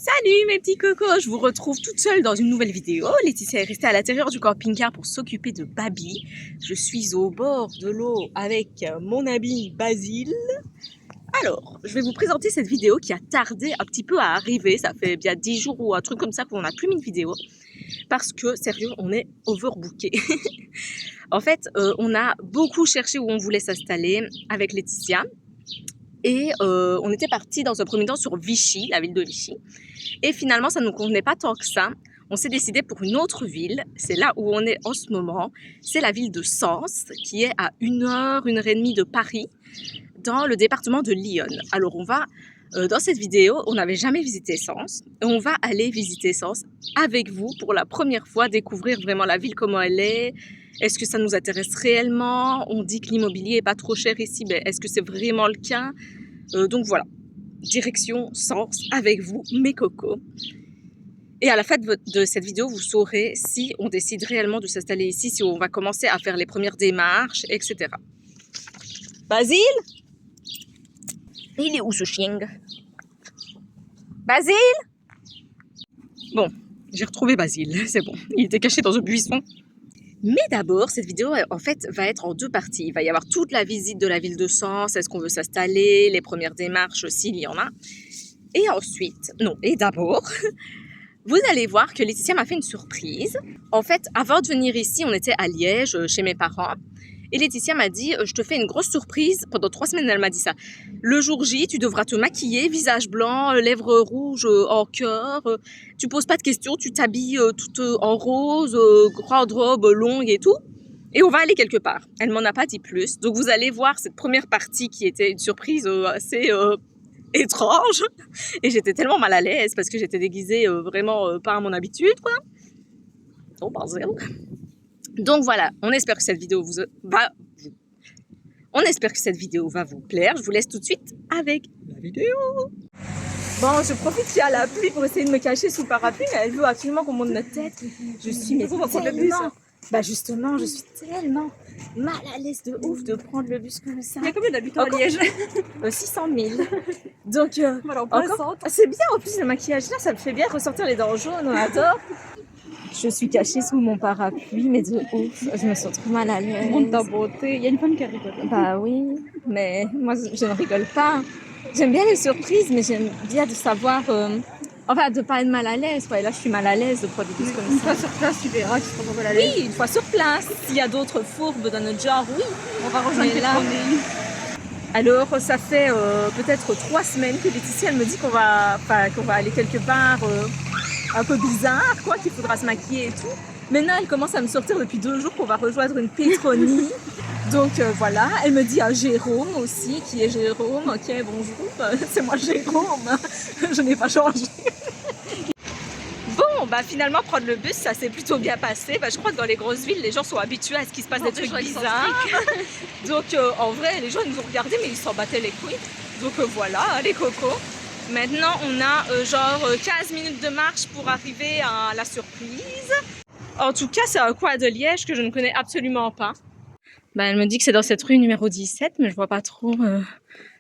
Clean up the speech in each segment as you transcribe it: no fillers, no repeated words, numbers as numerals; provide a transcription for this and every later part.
Salut mes petits cocos, je vous retrouve toute seule dans une nouvelle vidéo. Laetitia est restée à l'intérieur du camping-car pour s'occuper de Baby. Je suis au bord de l'eau avec mon ami Basile. Alors, je vais vous présenter cette vidéo qui a tardé un petit peu à arriver. Ça fait bien 10 jours ou un truc comme ça qu'on n'a plus mis de vidéo. Parce que, sérieux, on est overbooké. En fait, on a beaucoup cherché où on voulait s'installer avec Laetitia. Et on était parti dans un premier temps sur Vichy, la ville de Vichy. Et finalement, ça ne nous convenait pas tant que ça. On s'est décidé pour une autre ville. C'est là où on est en ce moment. C'est la ville de Sens, qui est à 1 heure et demie de Paris, dans le département de l'Yonne. Alors on va, dans cette vidéo, on n'avait jamais visité Sens. Et on va aller visiter Sens avec vous pour la première fois, découvrir vraiment la ville, comment elle est. Est-ce que ça nous intéresse réellement? On dit que l'immobilier est pas trop cher ici, mais est-ce que c'est vraiment le cas? Donc voilà, direction Sens avec vous, mes cocos. Et à la fin de cette vidéo, vous saurez si on décide réellement de s'installer ici, si on va commencer à faire les premières démarches, etc. Basile? Il est où ce chien? Basile? Bon, j'ai retrouvé Basile, c'est bon. Il était caché dans un buisson. Mais d'abord, cette vidéo, en fait, va être en deux parties. Il va y avoir toute la visite de la ville de Sens, est-ce qu'on veut s'installer, les premières démarches, s'il y en a. Et ensuite, non, et d'abord, vous allez voir que Laetitia m'a fait une surprise. En fait, avant de venir ici, on était à Liège, chez mes parents. Et Laetitia m'a dit, je te fais une grosse surprise. Pendant 3 semaines, elle m'a dit ça. Le jour J, tu devras te maquiller, visage blanc, lèvres rouges en cœur. Tu poses pas de questions, tu t'habilles toute en rose, grande robe longue et tout. Et on va aller quelque part. Elle m'en a pas dit plus. Donc vous allez voir cette première partie qui était une surprise assez étrange. Et j'étais tellement mal à l'aise parce que j'étais déguisée vraiment pas à mon habitude, quoi. Oh, bordel. Donc voilà, on espère que cette vidéo va vous plaire. Je vous laisse tout de suite avec la vidéo. Bon, je profite qu'il y a la pluie pour essayer de me cacher sous le parapluie, mais elle veut absolument qu'on monte notre tête. Je suis tellement... Bah justement, je suis tellement mal à l'aise de ouf de prendre le bus comme ça. Il y a combien d'habitants à Liège? 600 000. Donc, Voilà, encore... C'est bien en plus le maquillage là, ça me fait bien ressortir les dents jaunes, on adore. Je suis cachée sous mon parapluie, mais de ouf, je me sens trop mal à l'aise. Montre ta beauté, il y a une femme qui rigole. Bah oui, mais moi je ne rigole pas. J'aime bien les surprises, mais j'aime bien de savoir, enfin de pas être mal à l'aise. Ouais, là je suis mal à l'aise de prendre des bus comme Une ça. fois sur place, tu verras, tu seras pas mal à l'aise. Oui, une fois sur place. S'il y a d'autres fourbes dans notre genre, oui. On va rejoindre Mais là- les Alors ça fait peut-être 3 semaines que Laetitia elle me dit qu'on va aller quelque part un peu bizarre, quoi, qu'il faudra se maquiller et tout. Maintenant elle commence à me sortir depuis 2 jours qu'on va rejoindre une pétronie. Donc voilà, elle me dit à Jérôme aussi, qui est Jérôme. Ok, bonjour, c'est moi Jérôme, je n'ai pas changé. Bon, bah finalement prendre le bus, ça s'est plutôt bien passé. Bah, je crois que dans les grosses villes, les gens sont habitués à ce qu'il se passe des trucs bizarres. Donc en vrai, les gens ils nous ont regardés, mais ils s'en battaient les couilles. Donc voilà, les cocos. Maintenant, on a genre 15 minutes de marche pour arriver à la surprise. En tout cas, c'est un coin de Liège que je ne connais absolument pas. Bah, elle me dit que c'est dans cette rue numéro 17, mais je vois pas trop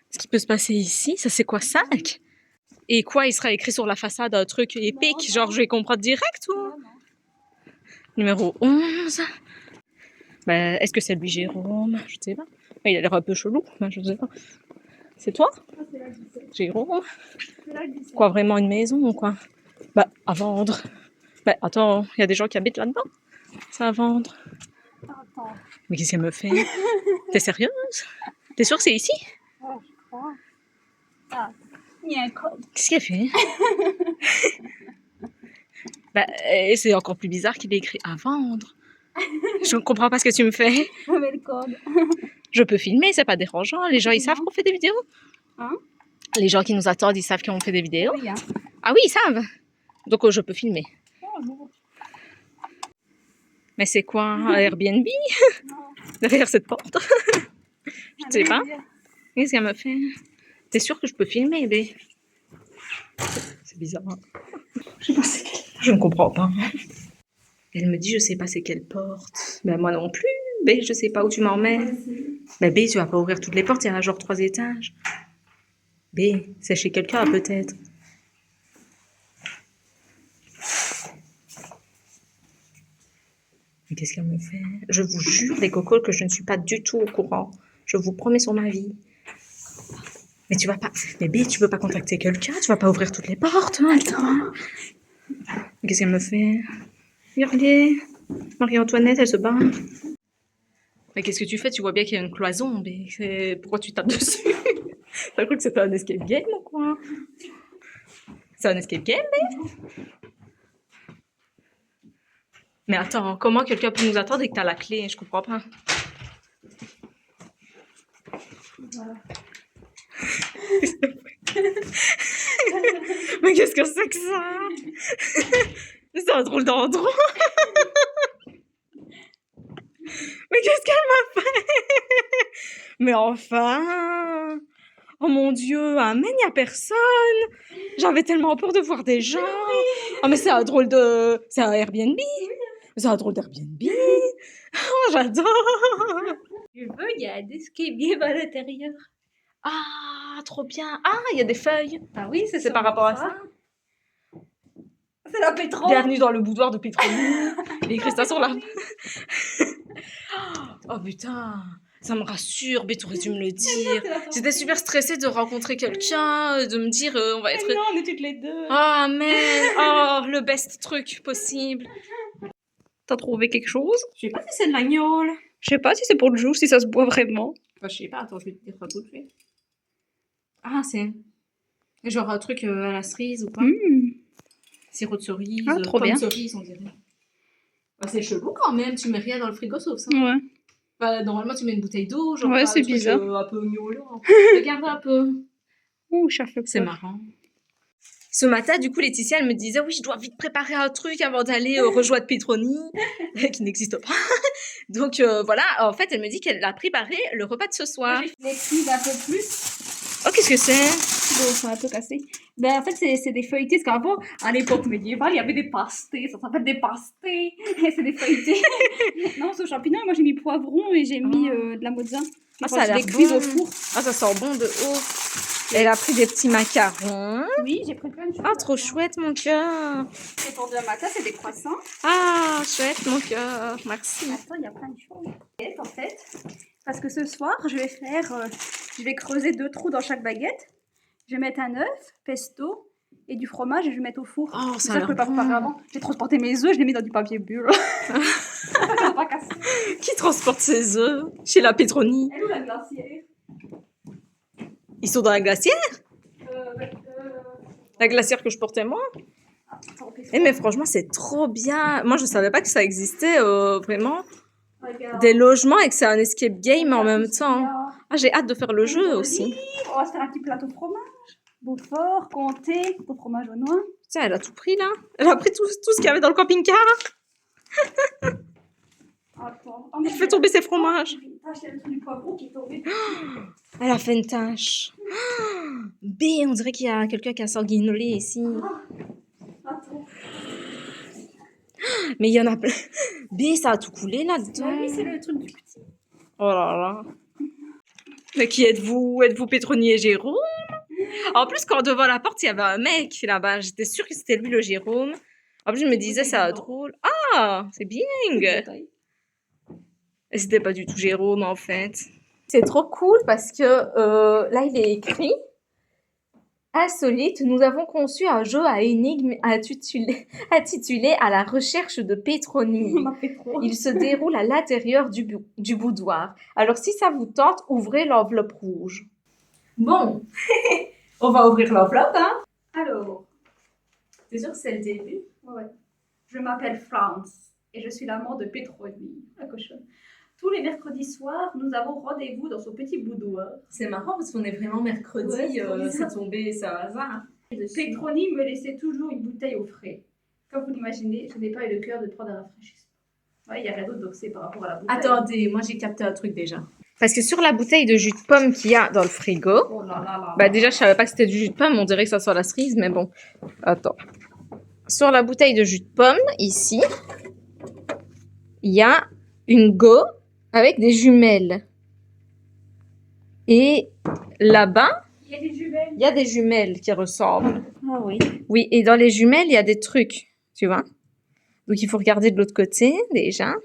ce qui peut se passer ici. Ça, c'est quoi, 5? Et quoi, il sera écrit sur la façade un truc épique, genre je vais comprendre direct ou... Numéro 11. Bah, est-ce que c'est lui, Jérôme? Je sais pas. Il a l'air un peu chelou, je sais pas. C'est toi? Jérôme? Quoi, vraiment une maison ou quoi? Bah, à vendre. Bah, attends, il y a des gens qui habitent là-dedans. C'est à vendre. Mais qu'est-ce qu'elle me fait? T'es sérieuse? T'es sûre que c'est ici? Oh, je crois. Ah, il y a un code. Qu'est-ce qu'elle fait? Bah, et c'est encore plus bizarre qu'il ait écrit à vendre. Je ne comprends pas ce que tu me fais. Je mets le code. Je peux filmer, c'est pas dérangeant. Les gens, ils savent qu'on fait des vidéos. Hein? Les gens qui nous attendent, ils savent qu'on fait des vidéos. Oui, hein. Ah oui, ils savent. Donc, je peux filmer. Bonjour. Mais c'est quoi, un Airbnb? Non. Derrière cette porte? Je sais pas. Allez, Qu'est-ce qu'elle me fait? T'es sûre que je peux filmer, bé? C'est bizarre. je sais pas c'est quelle. Je ne comprends pas. Elle me dit, je sais pas c'est quelle porte. Ben moi non plus. B, je sais pas où tu m'emmènes. Ben B, tu vas pas ouvrir toutes les portes, il y a genre 3 étages. B, c'est chez quelqu'un peut-être. Mais qu'est-ce qu'elle me fait? Je vous jure, les cocos, que je ne suis pas du tout au courant. Je vous promets sur ma vie. Mais tu vas pas... Mais B, tu peux pas contacter quelqu'un? Tu vas pas ouvrir toutes les portes? Hein, attends. Qu'est-ce qu'elle me fait? Regardez. Marie-Antoinette, elle se bat. Mais qu'est-ce que tu fais? Tu vois bien qu'il y a une cloison. Mais pourquoi tu tapes dessus? T'as cru que c'était un escape game ou quoi? C'est un escape game, mais... Mais attends, comment quelqu'un peut nous attendre et que t'as la clé? Je comprends pas. Voilà. Mais qu'est-ce que c'est que ça? C'est un drôle d'endroit. Mais qu'est-ce qu'elle m'a fait? Mais enfin! Oh mon Dieu, amen, il n'y a personne. J'avais tellement peur de voir des gens. Oh mais c'est un drôle de... C'est un Airbnb. C'est un drôle d'Airbnb. Oh, j'adore. Je veux, il y a des escape games à l'intérieur. Ah, trop bien. Ah, il y a des feuilles. Ah oui, C'est par rapport à ça. C'est la pétrole. Bienvenue dans le boudoir de Pétroni. Il est écrit ça sur la... Oh putain, ça me rassure, mais tu aurais dû me le dire. J'étais super stressée de rencontrer quelqu'un, de me dire on va être... Non, on est toutes les deux. Oh man, oh le best truc possible. T'as trouvé quelque chose? Je sais pas si c'est de l'agnole. Je sais pas si c'est pour le jour, si ça se boit vraiment. Bah, je sais pas, attends, je vais te dire ça tout de suite. Ah, c'est genre un truc à la cerise ou pas? Sirop de cerise, Ah, trop pomme bien. de cerise, on dirait. Bah, c'est chelou quand même, tu mets rien dans le frigo sauf ça. Ouais. Bah, normalement, tu mets une bouteille d'eau, genre Ouais, pas c'est un truc, bizarre. un peu miaulant. Regarde un peu. Ouh, ça fait C'est peur. marrant. Ce matin, du coup, Laetitia, elle me disait oui, je dois vite préparer un truc avant d'aller rejoindre Pétroni, qui n'existe pas. Donc voilà, en fait, elle me dit qu'elle a préparé le repas de ce soir. Je l'explique un peu plus. Oh, qu'est-ce que c'est? Bon, c'est un peu cassé. Ben, en fait, c'est des feuilletés. Parce qu'avant, à l'époque médiévale, il y avait des pastés. Ça s'appelle des pastés. C'est des feuilletés. Non, c'est aux champignons. Moi, j'ai mis poivron et j'ai mis de la mozza. Ah, ça a l'air des cuits bon. au four. Ah, ça sent bon de ouf. Elle a pris des petits macarons. Oui, j'ai pris plein de choses. Ah, trop chouette, mon cœur. Et pour demain matin, c'est des croissants. Ah, chouette, mon cœur. Merci. Attends, il y a plein de choses. Et en fait, parce que ce soir, je vais faire... je vais creuser 2 trous dans chaque baguette. Je vais mettre un œuf, pesto et du fromage et je vais mettre au four. Oh, Ça, je peux pas préparer avant. J'ai transporté mes œufs, je les mets dans du papier bulle. Ça va pas casser. Qui transporte ses œufs chez la Pétronie? Elle est où la glacière? Ils sont dans la glacière? La glacière que je portais moi? Attends, Eh, mais franchement, c'est trop bien. Moi, je savais pas que ça existait vraiment. regarde. Des logements et que c'est un escape game en même temps. Ah, j'ai hâte de faire le jeu aussi. On va se faire un petit plateau de fromage. Beaufort, comté, au fromage au noix. Tiens, elle a tout pris là. Elle a pris tout ce qu'il y avait dans le camping-car. Attends. Elle fait tomber ses fromages. J'ai le truc du poivron qui est tombé. Elle a fait une tache. B, on dirait qu'il y a quelqu'un qui a sanguinolé ici. Attends. Mais il y en a plein. B, ça a tout coulé là-dedans. Ah oui, c'est le truc du petit. Oh là là. Mais qui êtes-vous? Êtes-vous Pétroni et Jérôme? En plus, quand devant la porte, il y avait un mec là-bas. J'étais sûre que c'était lui le Jérôme. En plus, je me disais, c'est drôle. Ah, c'est bien. Et c'était pas du tout Jérôme en fait. C'est trop cool parce que là, il est écrit insolite, nous avons conçu un jeu à énigmes intitulé À la recherche de Pétroni. Il se déroule à l'intérieur du boudoir. Alors, si ça vous tente, ouvrez l'enveloppe rouge. Bon, on va ouvrir l'enveloppe, hein? Alors, T'es sûr que c'est le début? ouais. Je m'appelle France et je suis l'amant de Pétroni, la cochonne. Tous les mercredis soirs, nous avons rendez-vous dans son petit boudoir. C'est marrant parce qu'on est vraiment mercredi, Ouais, c'est trop bizarre. c'est tombé, c'est un hasard. Pétroni me laissait toujours une bouteille au frais. Comme vous l'imaginez, je n'ai pas eu le cœur de prendre un rafraîchissement. Ouais, il n'y a rien d'autre d'oxé par rapport à la bouteille. Attendez, moi j'ai capté un truc déjà. Parce que sur la bouteille de jus de pomme qu'il y a dans le frigo, Oh là là là. bah déjà je savais pas que c'était du jus de pomme, on dirait que ça soit la cerise, mais bon. Attends. Sur la bouteille de jus de pomme, ici, il y a une go avec des jumelles. Et là-bas, Il y a des jumelles. il y a des jumelles qui ressemblent. Ah oui. Oui, et dans les jumelles, il y a des trucs, tu vois. Donc il faut regarder de l'autre côté déjà.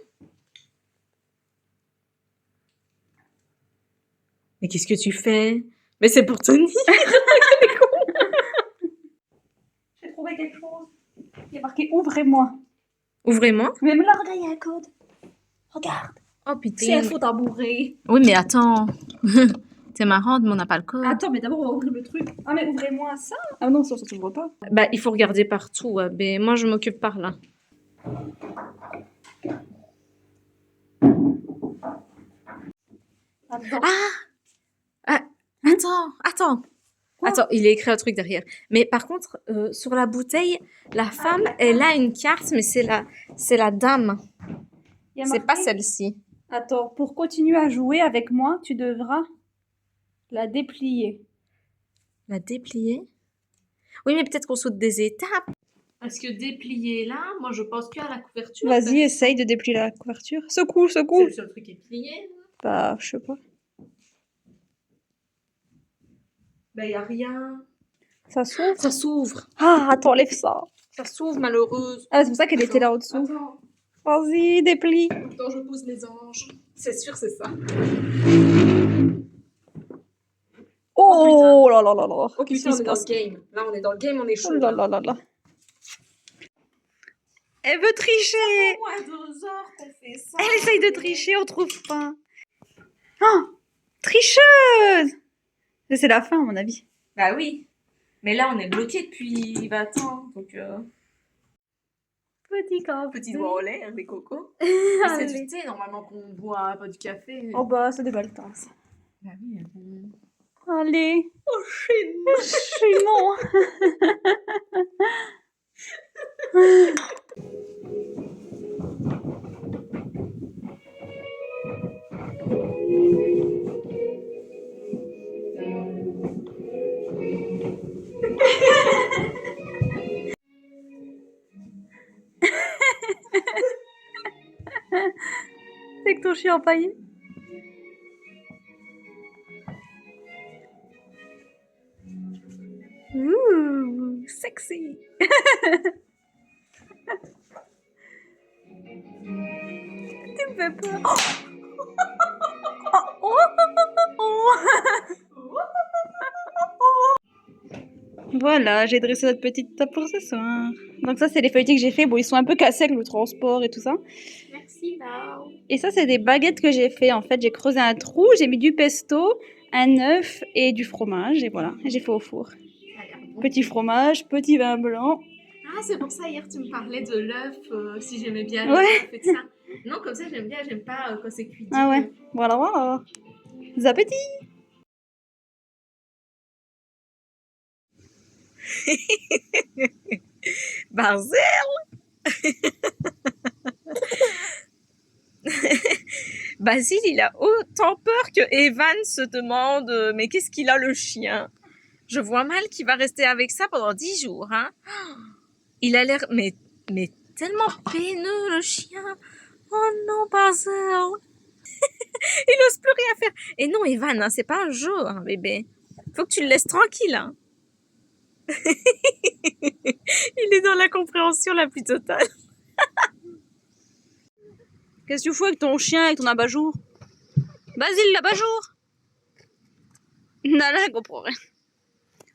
Mais qu'est-ce que tu fais? Mais c'est pour Tony. J'ai trouvé quelque chose. Il y a marqué ouvrez-moi. Ouvrez-moi. Même là, regarde, il y a un code. Regarde. Oh C'est putain. un faux tabouret. Oui, mais attends. C'est marrant, mais on n'a pas le code. Attends, mais d'abord, on va ouvrir le truc. Ah, mais ouvrez-moi ça. Ah non, ça s'ouvre pas. Bah, il faut regarder partout. Mais moi, je m'occupe par là. Attends. Attends. Quoi? Attends, il est écrit un truc derrière. Mais par contre, sur la bouteille, la femme, elle a une carte, mais c'est la dame. Il y a C'est pas marqué- celle-ci. Attends, pour continuer à jouer avec moi, tu devras la déplier. La déplier? Oui, mais peut-être qu'on saute des étapes. Parce que déplier là, moi je pense qu'à la couverture. Vas-y, essaye de déplier la couverture. Secoue, secoue. C'est le seul truc qui est plié. Bah, je sais pas. Bah, y a rien. Ça s'ouvre. Ça s'ouvre. Ah, attends, lève ça. Ça s'ouvre, malheureuse. Ah, c'est pour ça qu'elle était là au-dessous. Attends, Vas-y, déplie. attends, je pose les anges. C'est sûr, c'est ça. Oh là là là là. Ok, Qu'est-ce putain, qui on se est dans le passe? game. Là, on est dans le game, on est chaud. Oh là là là là. Elle veut tricher. Moi, 2 heures qu'on fait ça. Elle essaye de tricher, on trouve pas. Ah, tricheuse. C'est la fin, à mon avis. Bah oui. Mais là, on est bloqué depuis 20 ans. Donc, Petit café. petit doigt en l'air, des cocos. C'est Allez. du thé, normalement, qu'on boit, pas du café. Oh bah, ça déballe le temps, ça. Bah oui. Allez. Oh, chez Non. C'est que ton chien empaillé. Ouh, sexy. Tu me fais peur. Voilà, j'ai dressé notre petite table pour ce soir. Donc ça, c'est les feuilletés que j'ai fait. Bon, ils sont un peu cassés avec le transport et tout ça. Merci, Bao. Et ça, c'est des baguettes que j'ai fait. En fait, j'ai creusé un trou, j'ai mis du pesto, un œuf et du fromage. Et voilà, j'ai fait au four. Petit fromage, petit vin blanc. Ah, c'est pour ça, hier, tu me parlais de l'œuf, si j'aimais bien Ouais. l'œuf et tout ça. Non, comme ça, j'aime bien, j'aime pas quand c'est cuit. Ah ouais, voilà, voilà. Des appétits. Barzel. Basile, il a autant peur que Evan se demande mais qu'est-ce qu'il a le chien? Je vois mal qu'il va rester avec ça pendant 10 jours. Hein. Il a l'air mais tellement peineux le chien. Oh non, Basile. Il n'ose plus rien faire. Et non, Evan, hein, c'est pas un jeu, hein, bébé. Faut que tu le laisses tranquille. Hein. Il est dans la compréhension la plus totale. Qu'est-ce que tu fous avec ton chien, avec ton abat-jour? Basile, l'abat-jour. Nala, elle comprend rien.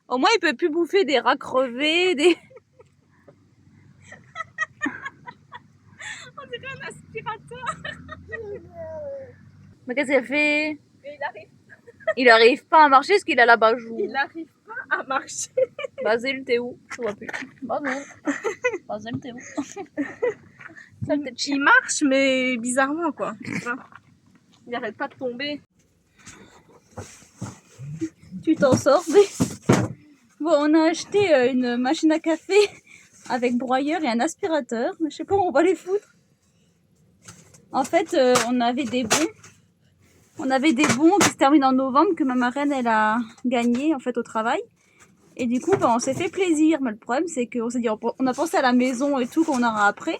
Au moins, il peut plus bouffer des rats crevés, des... On dirait un aspirateur. Mais qu'est-ce qu'elle fait? Mais il arrive. Il arrive pas à marcher parce qu'il a l'abat-jour. Il n'arrive pas à marcher. Basile, t'es où? Je vois plus. Basile. Basile, t'es où? Il marche, mais bizarrement, quoi. Il n'arrête pas de tomber. Tu t'en sors, mais... Bon, on a acheté une machine à café avec broyeur et un aspirateur. Mais je sais pas où on va les foutre. En fait, on avait des bons. On avait des bons qui se terminent en novembre que ma marraine, elle a gagné, en fait, au travail. Et du coup, on s'est fait plaisir. Mais le problème, c'est qu'on s'est dit, on a pensé à la maison et tout qu'on aura après.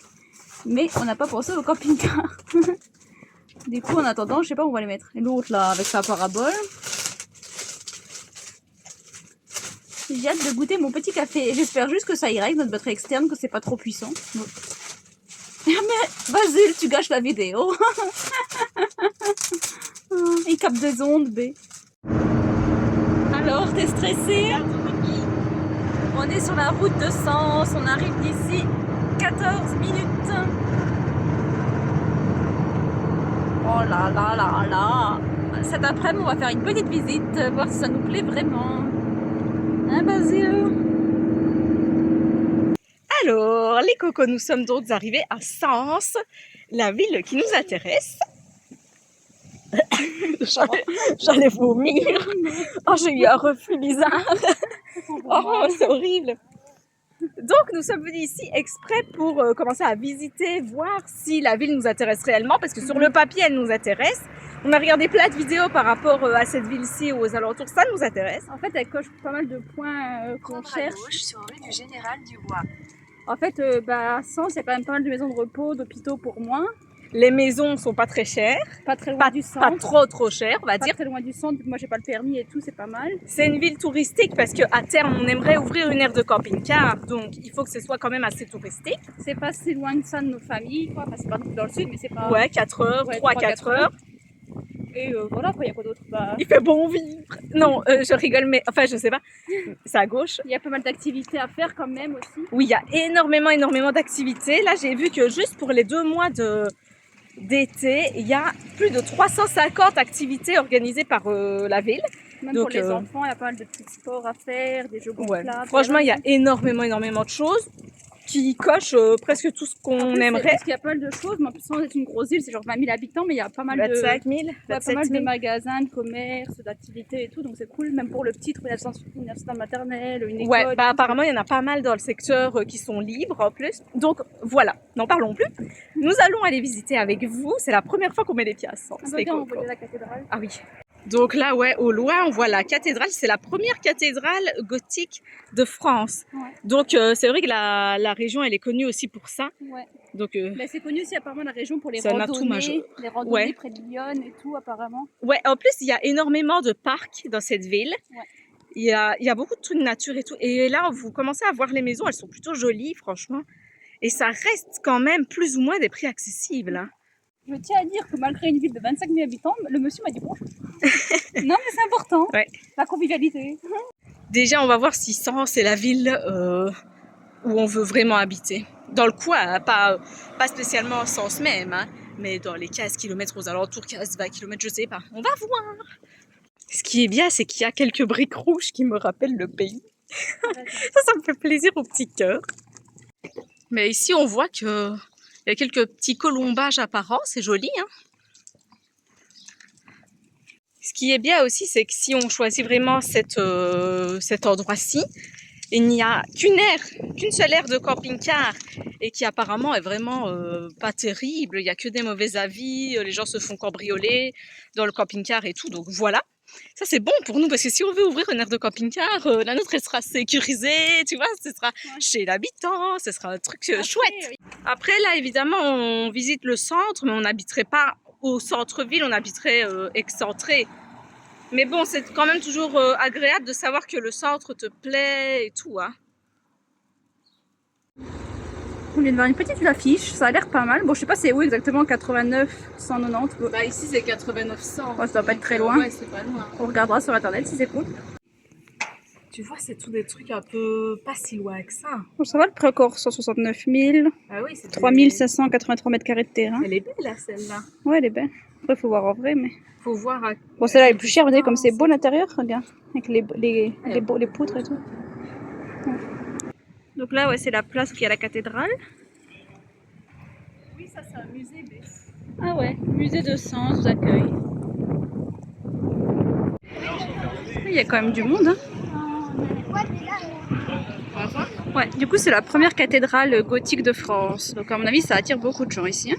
Mais on n'a pas pensé au camping-car. Du coup, en attendant, je sais pas où on va les mettre. Et l'autre, là, avec sa parabole. J'ai hâte de goûter mon petit café. J'espère juste que ça ira avec notre batterie externe, que c'est pas trop puissant. Donc... Mais Basile, tu gâches la vidéo. Il capte des ondes, B. Alors, t'es stressée? On est sur la route de Sens, on arrive d'ici 14 minutes. Oh là là là là. Cet après-midi, on va faire une petite visite, voir si ça nous plaît vraiment. Hein, Basile? Alors, les cocos, nous sommes donc arrivés à Sens, la ville qui nous intéresse. J'allais vomir. Oh, j'ai eu un reflux bizarre. Oh, c'est horrible. Donc, nous sommes venus ici exprès pour commencer à visiter, voir si la ville nous intéresse réellement, parce que sur le papier, elle nous intéresse. On a regardé plein de vidéos par rapport à cette ville-ci, aux alentours, ça nous intéresse. En fait, elle coche pas mal de points qu'on cherche. Gauche sur rue du Général Dubois. En fait, à Sens, il y a quand même pas mal de maisons de repos, d'hôpitaux pour moi. Les maisons sont pas très chères, Pas très loin du centre. pas trop chères, on va Pas dire. très loin du centre, moi j'ai pas le permis et tout, c'est pas mal. C'est une ville touristique parce qu'à terme, on aimerait ouvrir une aire de camping-car, donc il faut que ce soit quand même assez touristique. C'est pas si loin de ça de nos familles, quoi. Enfin, c'est pas dans le sud, mais c'est pas... Ouais, 4 heures, Ouais, 3-4 heures. Et voilà, après il y a quoi d'autre? Il fait bon vivre. Non, je rigole, mais enfin, je sais pas. C'est à gauche. Il y a pas mal d'activités à faire quand même aussi. Oui, il y a énormément d'activités. Là, j'ai vu que juste pour les 2 mois d'été, il y a plus de 350 activités organisées par la ville. Même Donc, pour les enfants, il y a pas mal de petits sports à faire, des jeux gonflables. Franchement, il y a énormément de choses qui cochent presque tout ce qu'on aimerait. Parce qu'il y a pas mal de choses, mais en plus, sans être une grosse île, c'est genre 20 000 habitants, mais il y a pas mal 25 000, de... pas mal de magasins, de commerces, d'activités et tout, donc c'est cool. Même pour le petit, trouver une assistante maternelle, une école. Ouais, apparemment, il y en a pas mal dans le secteur qui sont libres en plus. Donc voilà, n'en parlons plus. Nous allons aller visiter avec vous. C'est la première fois qu'on met les pieds à Sens. On voit la cathédrale. Ah oui. Donc là, ouais, au loin, on voit la cathédrale. C'est la première cathédrale gothique de France. Ouais. Donc c'est vrai que la région, elle est connue aussi pour ça. Ouais. Donc c'est connu aussi apparemment la région pour les c'est un atout majeur. Les randonnées près de Lyon et tout apparemment. Ouais, en plus, il y a énormément de parcs dans cette ville. Ouais. Il y a beaucoup de trucs de nature et tout. Et là, vous commencez à voir les maisons, elles sont plutôt jolies, franchement. Et ça reste quand même plus ou moins des prix accessibles. Hein. Je tiens à dire que malgré une ville de 25 000 habitants, le monsieur m'a dit bonjour. Non, mais c'est important. Ouais. La convivialité. Déjà, on va voir si Sens c'est la ville où on veut vraiment habiter. Dans le coin, hein, pas spécialement Sens même, hein, mais dans les 15 km aux alentours, 15-20 km, je sais pas. On va voir. Ce qui est bien, c'est qu'il y a quelques briques rouges qui me rappellent le pays. Ça me fait plaisir au petit cœur. Mais ici, on voit que il y a quelques petits colombages apparents, c'est joli. Hein. Ce qui est bien aussi, c'est que si on choisit vraiment cet endroit-ci, il n'y a qu'une seule aire de camping-car et qui apparemment est vraiment pas terrible. Il n'y a que des mauvais avis, les gens se font cambrioler dans le camping-car et tout. Donc voilà, ça c'est bon pour nous parce que si on veut ouvrir une aire de camping-car, la nôtre elle sera sécurisée, tu vois, ce sera chez l'habitant, ce sera un truc chouette. Oui. Après là évidemment on visite le centre mais on n'habiterait pas au centre-ville, on habiterait excentré. Mais bon, c'est quand même toujours agréable de savoir que le centre te plaît et tout. Hein. On vient de voir une petite affiche, ça a l'air pas mal. Bon, je sais pas c'est où exactement, 89, 190. Bah ici c'est 89, 100. Ouais, ça doit pas être très loin. Ouais, c'est pas loin. On regardera sur internet si c'est cool. Tu vois, c'est tous des trucs un peu pas si loin que ça. Bon, ça va, le prix encore 169 000. Ah oui, c'est 3583 mètres carrés de terrain. Elle est belle là, celle-là. Ouais, elle est belle. Après, faut voir en vrai, mais... Faut voir. Bon, celle-là est plus chère, vous savez, comme c'est beau l'intérieur, regarde. Avec les poutres et tout. Ouais. Donc là, ouais, c'est la place où il y a la cathédrale. Oui, ça c'est un musée. Mais... Ah ouais, musée de Sens vous accueille. Il y a quand même du monde, hein. Ouais, du coup, c'est la première cathédrale gothique de France. Donc, à mon avis, ça attire beaucoup de gens ici. Hein.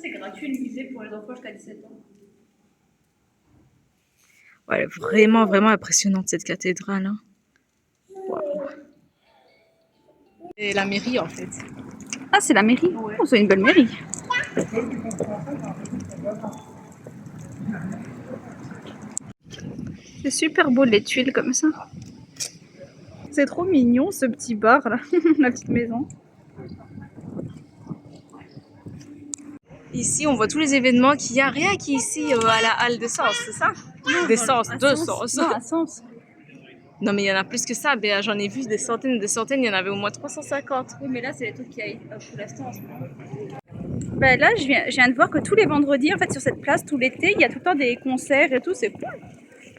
C'est gratuit le musée pour les enfants jusqu'à 17 ans. Ouais, elle est vraiment impressionnante cette cathédrale. Hein. Wow. C'est la mairie en fait. Ah, c'est la mairie. Ouais. Oh, c'est une belle mairie. C'est super beau les tuiles comme ça. C'est trop mignon ce petit bar là, la petite maison. Ici, on voit tous les événements qu'il y a rien qu'ici à la halle de Sens, c'est ça? Des Sens, de Sens. Non, à Sens. Non, mais il y en a plus que ça, Béa. J'en ai vu des centaines, il y en avait au moins 350. Oui, mais là, c'est les trucs qui aillent pour l'instant en ce moment. Ben là, je viens de voir que tous les vendredis, en fait, sur cette place, tout l'été, il y a tout le temps des concerts et tout, c'est cool.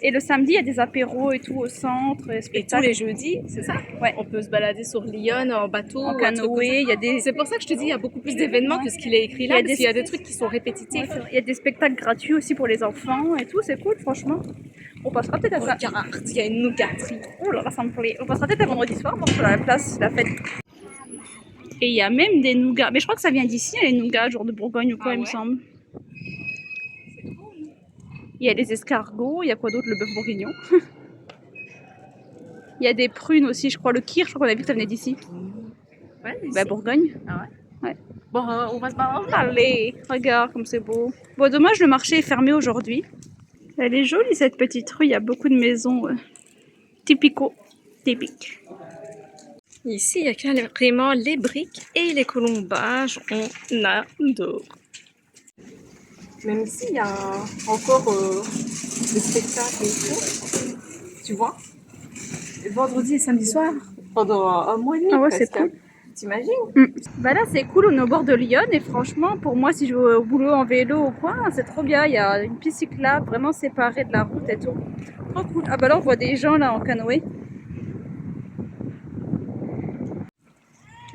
Et le samedi, il y a des apéros et tout au centre. Et tous les jeudis, c'est ça? Ouais. On peut se balader sur Lyon en bateau, en canoë. Il y a des... C'est pour ça que je te dis, il y a beaucoup plus d'événements que ce qu'il est écrit là, parce qu'il y a des trucs qui sont répétitifs. Ouais, il y a des spectacles gratuits aussi pour les enfants et tout, c'est cool, franchement. On passera peut-être à ça. Regarde, il y a une nougaterie. Oh là là, ça me plaît. On passera peut-être à vendredi soir pour sur la place, la fête. Et il y a même des nougats. Mais je crois que ça vient d'ici, les nougats, genre de Bourgogne ou quoi, il me semble. Il y a des escargots, il y a quoi d'autre? Le bœuf bourguignon. Il y a des prunes aussi, je crois. Le kir, je crois qu'on a vu que ça venait d'ici. Ouais, Bah, Bourgogne. Ah ouais? Ouais. Bon, on va se balancer. Allez, regarde comme c'est beau. Bon, dommage, le marché est fermé aujourd'hui. Elle est jolie cette petite rue, il y a beaucoup de maisons typiques. Ici, il y a carrément les briques et les colombages. On adore. Même ici, il y a encore des spectacles et tout. Tu vois? Et vendredi et samedi soir, pendant un mois et demi. Ah ouais, presque. c'est cool. T'imagines? Bah là, c'est cool, on est au bord de Lyon et franchement, pour moi, si je vais au boulot en vélo ou quoi, c'est trop bien. Il y a une piste cyclable vraiment séparée de la route et tout. Trop cool. Ah bah là, on voit des gens là en canoë.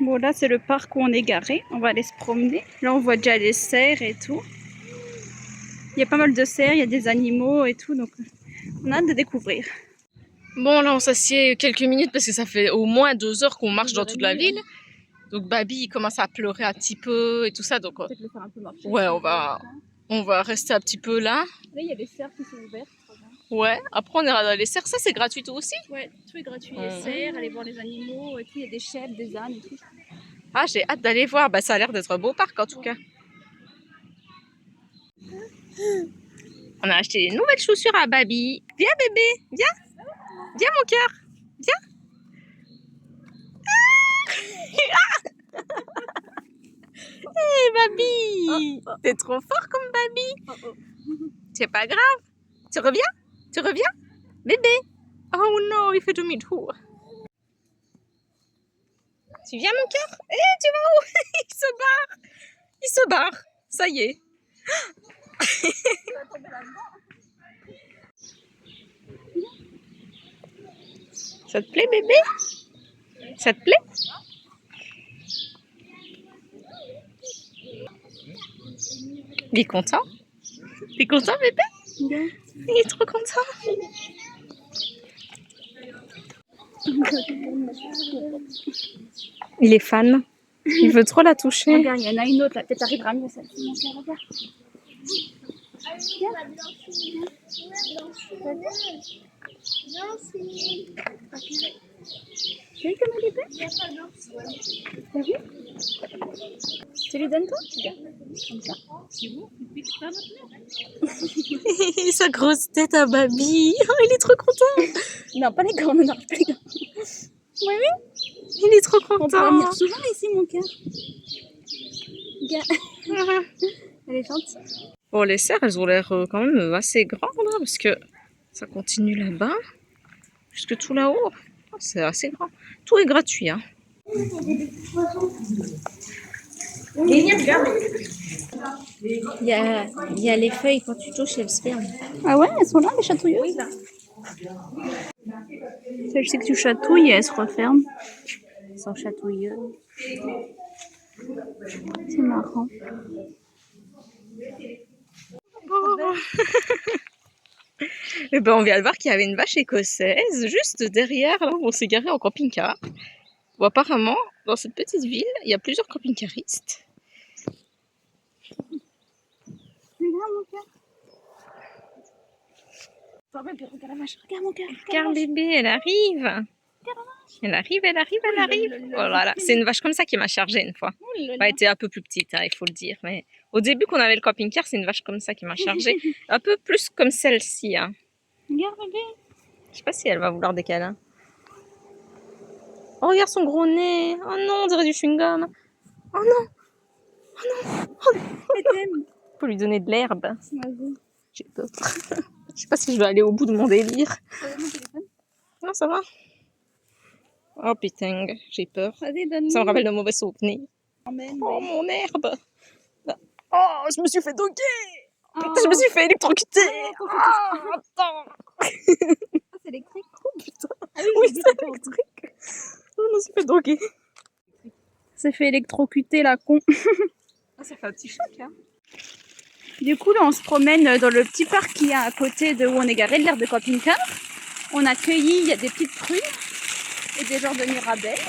Bon, là, c'est le parc où on est garé. On va aller se promener. Là, on voit déjà les cerfs et tout. Il y a pas mal de cerfs, il y a des animaux et tout, donc on a hâte de découvrir. Bon, là, on s'assied quelques minutes parce que ça fait au moins 2 heures qu'on marche dans toute la ville. Donc, Babi, il commence à pleurer un petit peu et tout ça. Donc, Peut-être le faire un peu marcher. ouais, on va rester un petit peu là. Là, il y a des cerfs qui sont ouverts. Ouais, après, on ira dans les cerfs. Ça, c'est gratuit tout aussi? Ouais, tout est gratuit. Les cerfs, aller voir les animaux et tout. Il y a des chèvres, des ânes et tout. Ah, j'ai hâte d'aller voir. Bah, ça a l'air d'être un beau parc en tout cas. On a acheté des nouvelles chaussures à Babi. Viens bébé, viens. Viens mon cœur, viens. Hé Babi, t'es trop fort comme Babi. C'est pas grave. Tu reviens? Tu reviens? Bébé. Oh non, il fait demi-tour. Tu viens mon cœur? Eh, tu vas où? Il se barre. Il se barre. Ça y est. Ça te plaît bébé? Ça te plaît? Il est content? T'es content bébé? Bien. Il est trop content. Il est fan. Il veut trop la toucher. Regarde, il y en a une autre là. Peut-être arrivera mieux celle-ci. Mon cœur, regarde. Tu vois comme elle est belle? T'as vu? Tu lui donnes toi? Regarde. Comme ça. Sa grosse tête à Babi. Oh, il est trop content. Non, pas les gants, non, pas les gants. Oui, oui. Il est trop On peut content. venir souvent ici, mon cœur. Regarde. Elle est gentille. Bon, les cerfs, elles ont l'air quand même assez grandes hein, parce que ça continue là-bas jusque tout là-haut. Oh, c'est assez grand. Tout est gratuit. Hein. Il y a les feuilles, quand tu touches, elles se ferment. Ah ouais, elles sont là, les chatouilleuses? Oui, là. Celle-ci que tu chatouilles, elle se referme. Elles sont chatouilleuses. C'est marrant. Oh. Et ben, on vient de voir qu'il y avait une vache écossaise juste derrière là où on s'est garé en camping-car. Bon, apparemment, dans cette petite ville, il y a plusieurs camping-caristes. Regarde mon cœur. Regarde la vache, regarde mon cœur. Regarde bébé, elle arrive. Elle arrive, elle arrive, elle arrive. Oh là là, c'est une vache comme ça qui m'a chargée une fois. Elle était un peu plus petite, hein, il faut le dire. Mais au début, qu'on avait le camping-car, c'est une vache comme ça qui m'a chargée. Un peu plus comme celle-ci. Hein. Regarde bébé. Je sais pas si elle va vouloir des câlins. Oh, regarde son gros nez. Oh non, on dirait du chewing-gum. Oh non. Faut lui donner de l'herbe. Vas-y. J'ai peur. Je sais pas si je vais aller au bout de mon délire. Non, ça va. Oh putain, j'ai peur. Vas-y, donne-moi. Ça me rappelle de mauvais souvenirs. Oh, mon herbe. Oh, je me suis fait doguer. Je me suis fait électrocuter. Attends. C'est électrique. Oh putain. Oui, c'est électrique. Oh, je me suis fait doguer. C'est fait électrocuter la con. Ça fait un petit choc, hein. Du coup, là, on se promène dans le petit parc qui est à côté de où on est garé, de l'aire de camping-car. On a cueilli, il y a des petites prunes et des genres de mirabelles.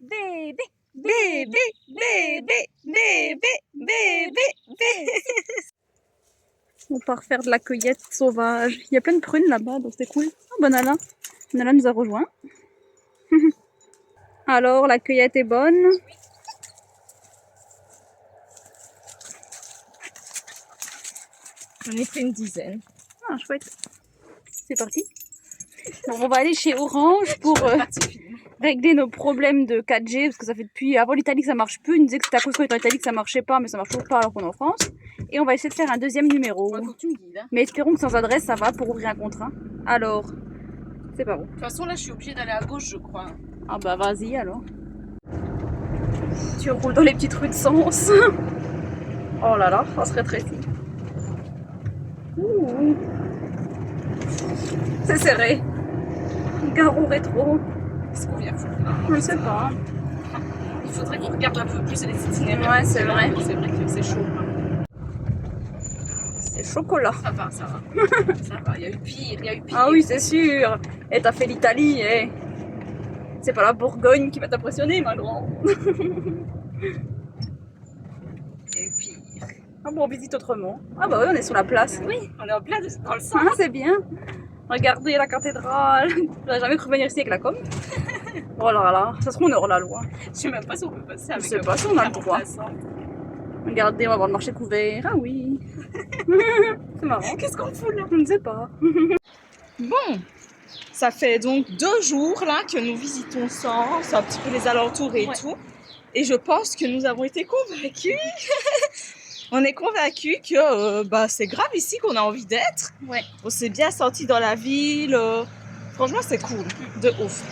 Bébé, Bébé, bébé, bébé, bébé. on part faire de la cueillette sauvage. Il y a plein de prunes là-bas, donc c'est cool. Oh, Banana. Banana nous a rejoint. Alors, la cueillette est bonne. J'en ai pris une dizaine. Ah, chouette. C'est parti. Bon, on va aller chez Orange pour régler nos problèmes de 4G, parce que ça fait depuis avant l'Italie que ça marche plus. Ils nous disaient que c'était à cause qu'on était en Italie que ça marchait pas, mais ça marche toujours pas alors qu'on est en France. Et on va essayer de faire un deuxième numéro. Faut que tu me guides, hein. Mais espérons que sans adresse, ça va pour ouvrir un contrat. Alors, c'est pas bon. De toute façon, là, je suis obligée d'aller à gauche, je crois. Ah bah vas-y alors. Tu roules dans les petites rues de Sens. Oh là là, ça se rétrécit. Ouh. C'est serré. Gare au rétro. Qu'est-ce qu'on vient foutre là? Je sais pas. Il faudrait qu'on regarde un peu plus les itinéraires. Ouais, c'est vrai. C'est vrai que c'est chaud. C'est chocolat. Ça va, ça va. Ça va, il y a eu pire, il y a eu pire. Ah oui, c'est sûr. Et t'as fait l'Italie, eh. C'est pas la Bourgogne qui va t'impressionner, ma grande. Il y a eu pire. Ah bon, on visite autrement. Ah bah oui, on est sur la place. Oui, on est en plein dans le centre. Ah, c'est bien. Regardez la cathédrale. J'aurais jamais cru venir ici avec la com. Oh là là, ça se trouve on est hors la loi. Je sais même pas si on peut passer avec. Je sais pas si on a le droit. remplaçant. Regardez, on va voir le marché couvert. Ah oui. C'est marrant. Qu'est-ce qu'on fout là? Je ne sais pas. Bon, ça fait donc 2 jours là que nous visitons Sens, un petit peu les alentours et tout. Et je pense que nous avons été convaincus. On est convaincus que c'est grave ici qu'on a envie d'être. Ouais. On s'est bien senti dans la ville. Franchement, c'est cool, de ouf.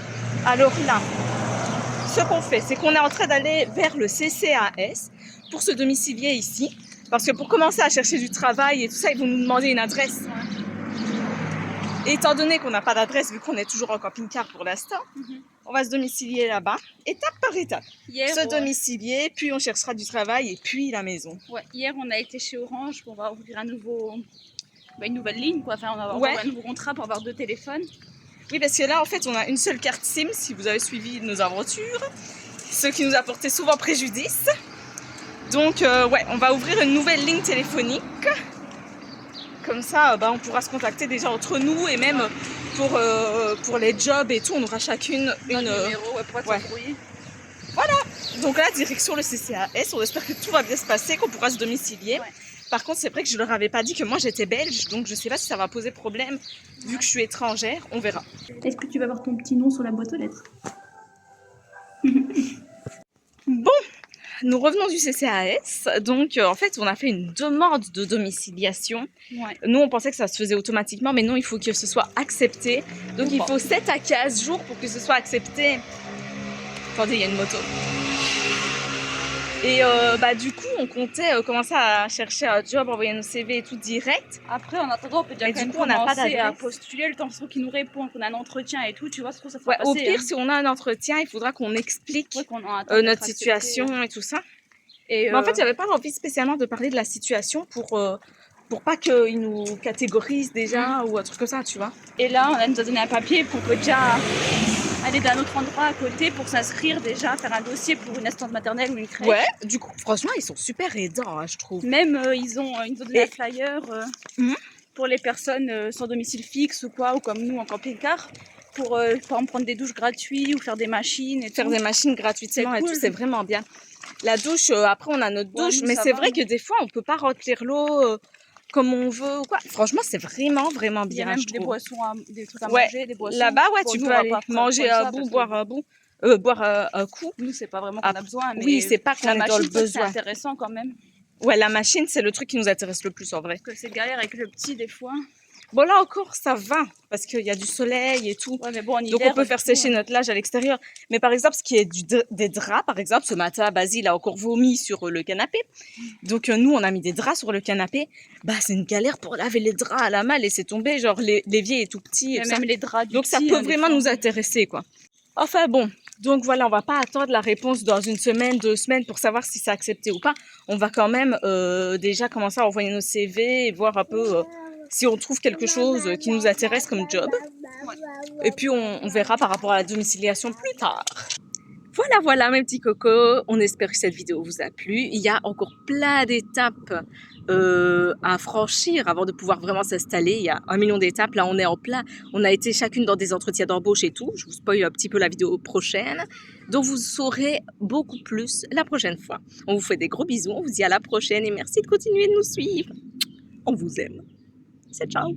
Alors là, ce qu'on fait, c'est qu'on est en train d'aller vers le CCAS pour se domicilier ici. Parce que pour commencer à chercher du travail et tout ça, ils vont nous demander une adresse. Et étant donné qu'on n'a pas d'adresse, vu qu'on est toujours en camping-car pour l'instant, on va se domicilier là-bas, étape par étape. Hier, Domicilier, puis on cherchera du travail et puis la maison. hier, on a été chez Orange pour ouvrir une nouvelle ligne, quoi. Enfin, on va ouvrir un nouveau contrat pour avoir 2 téléphones. Oui, parce que là, en fait, on a une seule carte SIM, si vous avez suivi nos aventures, ce qui nous a porté souvent préjudice. Donc, on va ouvrir une nouvelle ligne téléphonique. Comme ça, on pourra se contacter déjà entre nous et même pour les jobs et tout, on aura chacune une numéro, pour être embrouillé. Voilà. Donc là, direction le CCAS, on espère que tout va bien se passer, qu'on pourra se domicilier. Ouais. Par contre, c'est vrai que je leur avais pas dit que moi j'étais belge, donc je sais pas si ça va poser problème vu que je suis étrangère, on verra. Est-ce que tu vas avoir ton petit nom sur la boîte aux lettres? Bon, nous revenons du CCAS. Donc en fait, on a fait une demande de domiciliation. Ouais. Nous, on pensait que ça se faisait automatiquement, mais non, il faut que ce soit accepté. Donc il faut 7 à 15 jours pour que ce soit accepté. Attendez, il y a une moto. Et du coup, on comptait commencer à chercher un job, envoyer nos CV et tout direct. Après, en attendant, on peut déjà commencer à postuler le temps qu'il nous répond, qu'on a un entretien et tout, tu vois, ça va passer. Au pire, si on a un entretien, il faudra qu'on explique notre situation et tout ça. Mais en fait, j'avais pas envie spécialement de parler de la situation pour pas qu'ils nous catégorisent déjà ou un truc comme ça, tu vois. Et là, on nous a donné un papier pour peut déjà aller d'un autre endroit à côté pour s'inscrire déjà, faire un dossier pour une assistante maternelle ou une crèche. Ouais, du coup, franchement, ils sont super aidants, hein, je trouve. Même, ils nous ont donné un flyer pour les personnes sans domicile fixe ou quoi, ou comme nous en camping-car, pour par exemple prendre des douches gratuites ou faire des machines. Faire des machines gratuitement et tout, c'est vraiment bien. La douche, après, on a notre douche, mais c'est vrai que des fois, on peut pas remplir l'eau comme on veut ou quoi. Franchement, c'est vraiment, vraiment bien. Il y a même des boissons, des trucs à manger, des boissons. Là-bas, tu peux aller manger à bout, boire à bout. boire un coup. Nous, c'est pas vraiment qu'on a besoin, mais Oui, c'est pas qu'on la est dans machine, le ça, c'est besoin. intéressant quand même. Ouais, la machine, c'est le truc qui nous intéresse le plus en vrai. Parce que c'est galère avec le petit des fois. Bon, là encore, ça va, parce qu'il y a du soleil et tout. Ouais, mais bon, en Donc, hiver, on peut faire du coup, sécher notre linge à l'extérieur. Mais par exemple, ce qui est des draps, par exemple, ce matin, Basile a encore vomi sur le canapé. Donc, nous, on a mis des draps sur le canapé. Bah, c'est une galère pour laver les draps à la main, laisser tomber. Genre, l'évier est tout petit. Et mais tout ça. même les draps du Donc, ça petit, peut hein, des vraiment fois. nous intéresser, quoi. Enfin, bon. Donc, voilà, on va pas attendre la réponse dans une semaine, 2 semaines pour savoir si c'est accepté ou pas. On va quand même déjà commencer à envoyer nos CV et voir un peu si on trouve quelque chose qui nous intéresse comme job. Et puis, on verra par rapport à la domiciliation plus tard. Voilà, voilà mes petits cocos, on espère que cette vidéo vous a plu. Il y a encore plein d'étapes à franchir avant de pouvoir vraiment s'installer. Il y a 1 million d'étapes, là on est en plein. On a été chacune dans des entretiens d'embauche et tout. Je vous spoil un petit peu la vidéo prochaine. Donc vous saurez beaucoup plus la prochaine fois. On vous fait des gros bisous, on vous dit à la prochaine et merci de continuer de nous suivre. On vous aime. C'est ciao.